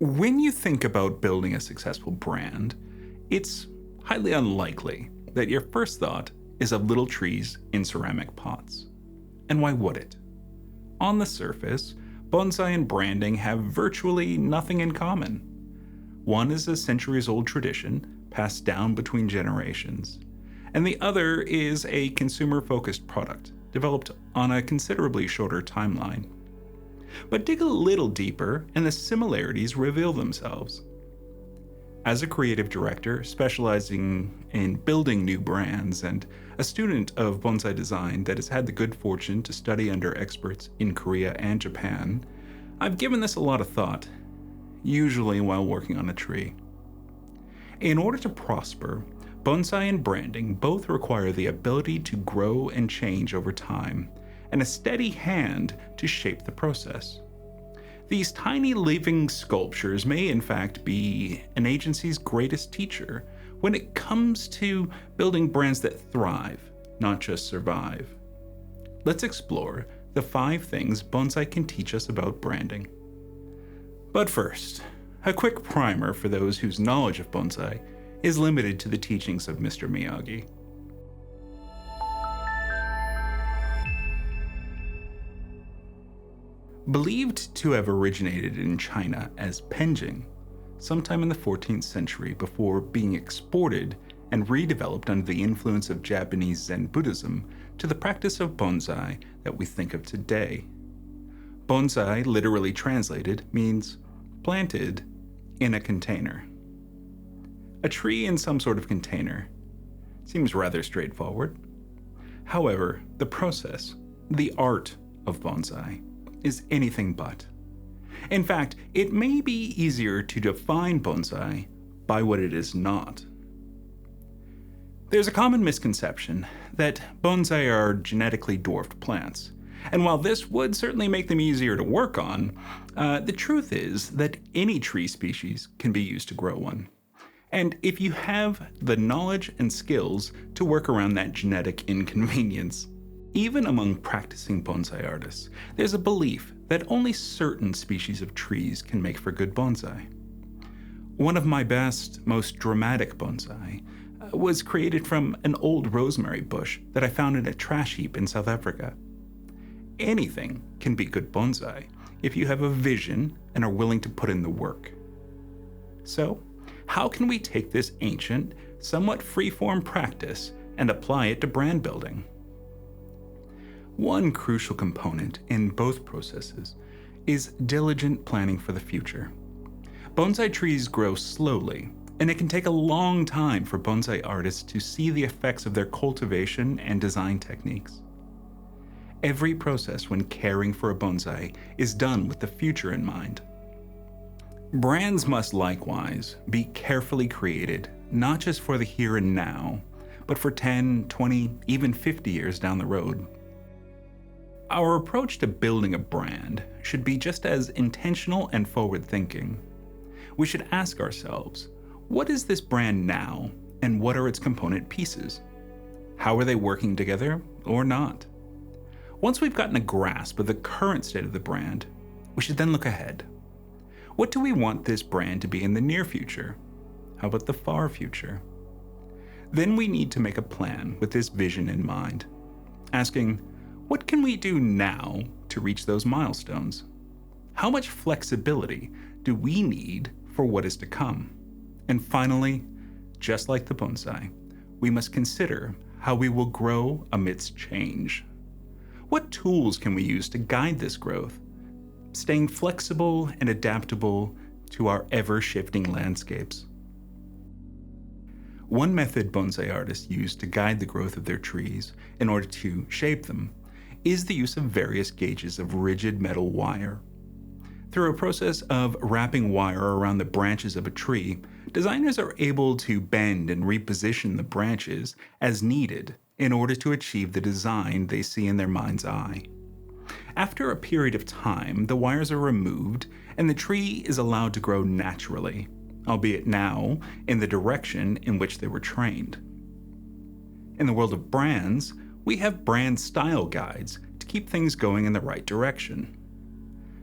When you think about building a successful brand, it's highly unlikely that your first thought is of little trees in ceramic pots. And why would it? On the surface, bonsai and branding have virtually nothing in common. One is a centuries-old tradition passed down between generations, and the other is a consumer-focused product developed on a considerably shorter timeline. But dig a little deeper and the similarities reveal themselves. As a creative director specializing in building new brands and a student of bonsai design that has had the good fortune to study under experts in Korea and Japan, I've given this a lot of thought, usually while working on a tree. In order to prosper, bonsai and branding both require the ability to grow and change over time, and a steady hand to shape the process. These tiny living sculptures may in fact be an agency's greatest teacher when it comes to building brands that thrive, not just survive. Let's explore the 5 things bonsai can teach us about branding. But first, a quick primer for those whose knowledge of bonsai is limited to the teachings of Mr. Miyagi. Believed to have originated in China as penjing, sometime in the 14th century before being exported and redeveloped under the influence of Japanese Zen Buddhism to the practice of bonsai that we think of today. Bonsai, literally translated, means planted in a container. A tree in some sort of container seems rather straightforward. However, the process, the art of bonsai, is anything but. In fact, it may be easier to define bonsai by what it is not. There's a common misconception that bonsai are genetically dwarfed plants, and while this would certainly make them easier to work on, the truth is that any tree species can be used to grow one. And if you have the knowledge and skills to work around that genetic inconvenience, even among practicing bonsai artists, there's a belief that only certain species of trees can make for good bonsai. One of my best, most dramatic bonsai was created from an old rosemary bush that I found in a trash heap in South Africa. Anything can be good bonsai if you have a vision and are willing to put in the work. So, how can we take this ancient, somewhat free-form practice and apply it to brand building? One crucial component in both processes is diligent planning for the future. Bonsai trees grow slowly, and it can take a long time for bonsai artists to see the effects of their cultivation and design techniques. Every process when caring for a bonsai is done with the future in mind. Brands must likewise be carefully created, not just for the here and now, but for 10, 20, even 50 years down the road. Our approach to building a brand should be just as intentional and forward-thinking. We should ask ourselves, what is this brand now, and what are its component pieces? How are they working together, or not? Once we've gotten a grasp of the current state of the brand, we should then look ahead. What do we want this brand to be in the near future? How about the far future? Then we need to make a plan with this vision in mind, asking, what can we do now to reach those milestones? How much flexibility do we need for what is to come? And finally, just like the bonsai, we must consider how we will grow amidst change. What tools can we use to guide this growth, staying flexible and adaptable to our ever-shifting landscapes? One method bonsai artists use to guide the growth of their trees in order to shape them is the use of various gauges of rigid metal wire. Through a process of wrapping wire around the branches of a tree, designers are able to bend and reposition the branches as needed in order to achieve the design they see in their mind's eye. After a period of time, the wires are removed and the tree is allowed to grow naturally, albeit now in the direction in which they were trained. In the world of brands, we have brand style guides to keep things going in the right direction.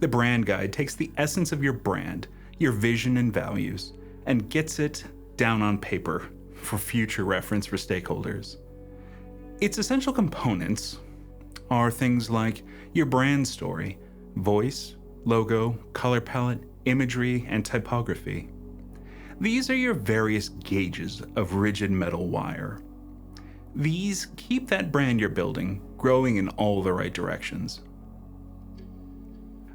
The brand guide takes the essence of your brand, your vision and values, and gets it down on paper for future reference for stakeholders. Its essential components are things like your brand story, voice, logo, color palette, imagery, and typography. These are your various gauges of rigid metal wire. These keep that brand you're building growing in all the right directions.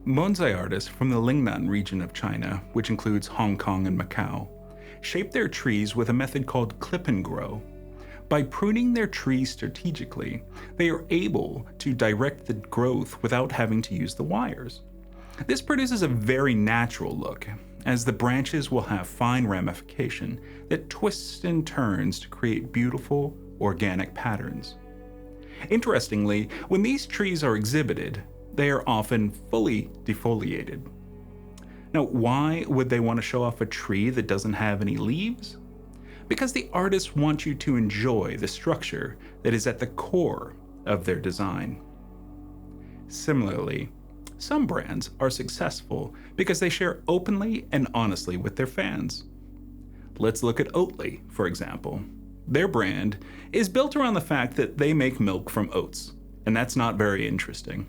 Bonsai artists from the Lingnan region of China, which includes Hong Kong and Macau, shape their trees with a method called clip and grow. By pruning their trees strategically, they are able to direct the growth without having to use the wires. This produces a very natural look, as the branches will have fine ramification that twists and turns to create beautiful, organic patterns. Interestingly, when these trees are exhibited, they are often fully defoliated. Now, why would they want to show off a tree that doesn't have any leaves? Because the artists want you to enjoy the structure that is at the core of their design. Similarly, some brands are successful because they share openly and honestly with their fans. Let's look at Oatly, for example. Their brand is built around the fact that they make milk from oats, and that's not very interesting.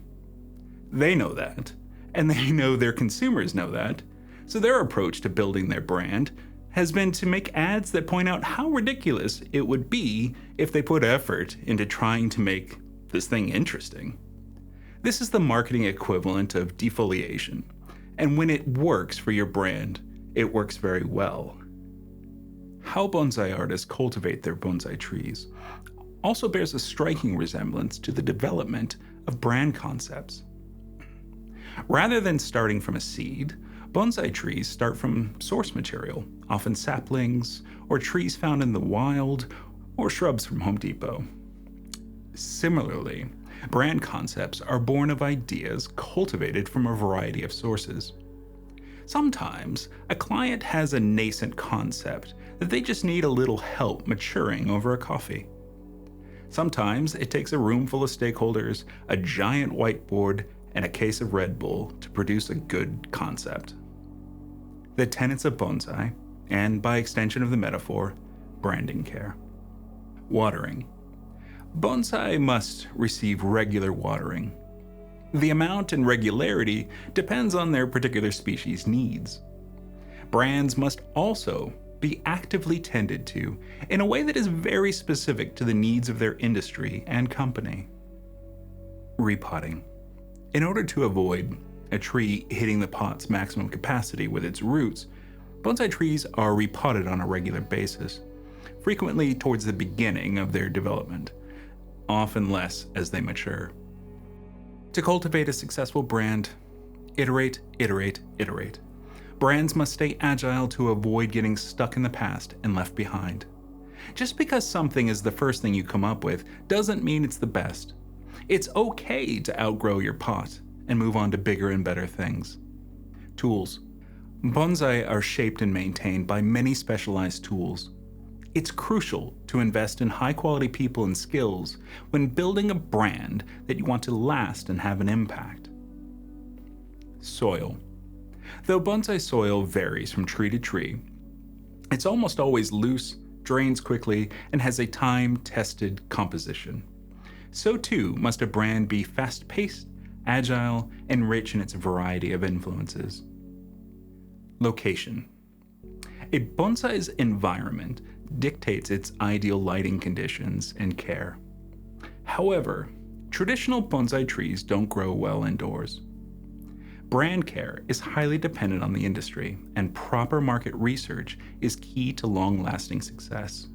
They know that, and they know their consumers know that, so their approach to building their brand has been to make ads that point out how ridiculous it would be if they put effort into trying to make this thing interesting. This is the marketing equivalent of defoliation, and when it works for your brand, it works very well. How bonsai artists cultivate their bonsai trees also bears a striking resemblance to the development of brand concepts. Rather than starting from a seed, bonsai trees start from source material, often saplings, or trees found in the wild, or shrubs from Home Depot. Similarly, brand concepts are born of ideas cultivated from a variety of sources. Sometimes, a client has a nascent concept that they just need a little help maturing over a coffee. Sometimes it takes a room full of stakeholders, a giant whiteboard, and a case of Red Bull to produce a good concept. The tenets of bonsai, and by extension of the metaphor, branding care. Watering. Bonsai must receive regular watering. The amount and regularity depends on their particular species' needs. Brands must also be actively tended to in a way that is very specific to the needs of their industry and company. Repotting. In order to avoid a tree hitting the pot's maximum capacity with its roots, bonsai trees are repotted on a regular basis, frequently towards the beginning of their development, often less as they mature. To cultivate a successful brand, iterate, iterate, iterate. Brands must stay agile to avoid getting stuck in the past and left behind. Just because something is the first thing you come up with doesn't mean it's the best. It's okay to outgrow your pot and move on to bigger and better things. Tools. Bonsai are shaped and maintained by many specialized tools. It's crucial to invest in high-quality people and skills when building a brand that you want to last and have an impact. Soil. Though bonsai soil varies from tree to tree, it's almost always loose, drains quickly, and has a time-tested composition. So too must a brand be fast-paced, agile, and rich in its variety of influences. Location. A bonsai's environment dictates its ideal lighting conditions and care. However, traditional bonsai trees don't grow well indoors. Brand care is highly dependent on the industry, and proper market research is key to long-lasting success.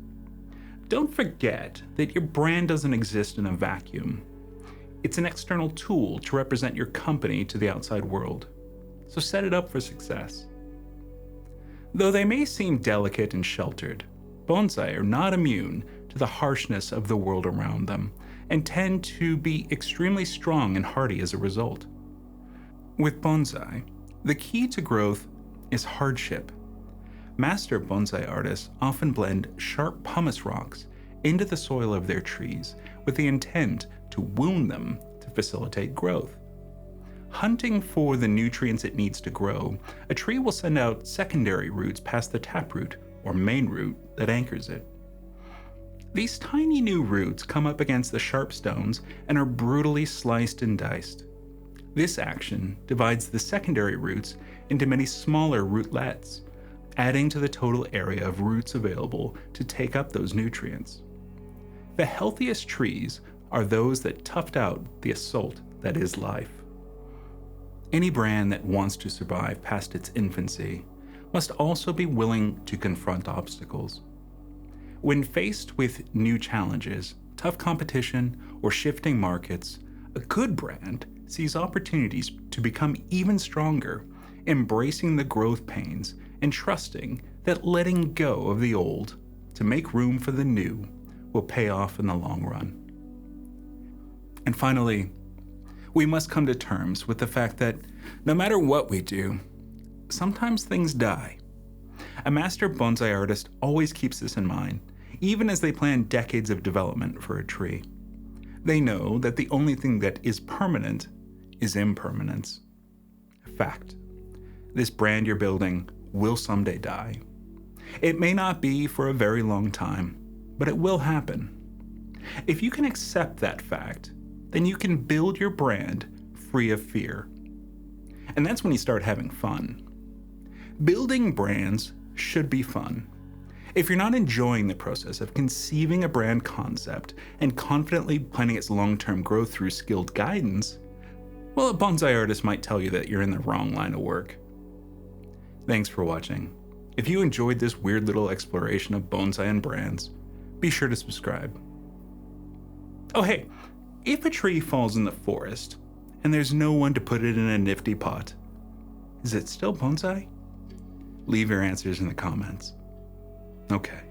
Don't forget that your brand doesn't exist in a vacuum. It's an external tool to represent your company to the outside world, so set it up for success. Though they may seem delicate and sheltered, bonsai are not immune to the harshness of the world around them and tend to be extremely strong and hardy as a result. With bonsai, the key to growth is hardship. Master bonsai artists often blend sharp pumice rocks into the soil of their trees with the intent to wound them to facilitate growth. Hunting for the nutrients it needs to grow, a tree will send out secondary roots past the taproot or main root that anchors it. These tiny new roots come up against the sharp stones and are brutally sliced and diced. This action divides the secondary roots into many smaller rootlets, adding to the total area of roots available to take up those nutrients. The healthiest trees are those that toughed out the assault that is life. Any brand that wants to survive past its infancy must also be willing to confront obstacles. When faced with new challenges, tough competition, or shifting markets, a good brand sees opportunities to become even stronger, embracing the growth pains and trusting that letting go of the old to make room for the new will pay off in the long run. And finally, we must come to terms with the fact that no matter what we do, sometimes things die. A master bonsai artist always keeps this in mind, even as they plan decades of development for a tree. They know that the only thing that is permanent is impermanence. Fact. This brand you're building will someday die. It may not be for a very long time, but it will happen. If you can accept that fact, then you can build your brand free of fear. And that's when you start having fun. Building brands should be fun. If you're not enjoying the process of conceiving a brand concept and confidently planning its long-term growth through skilled guidance, well, a bonsai artist might tell you that you're in the wrong line of work. Thanks for watching. If you enjoyed this weird little exploration of bonsai and brands, be sure to subscribe. Oh hey, if a tree falls in the forest and there's no one to put it in a nifty pot, is it still bonsai? Leave your answers in the comments. Okay.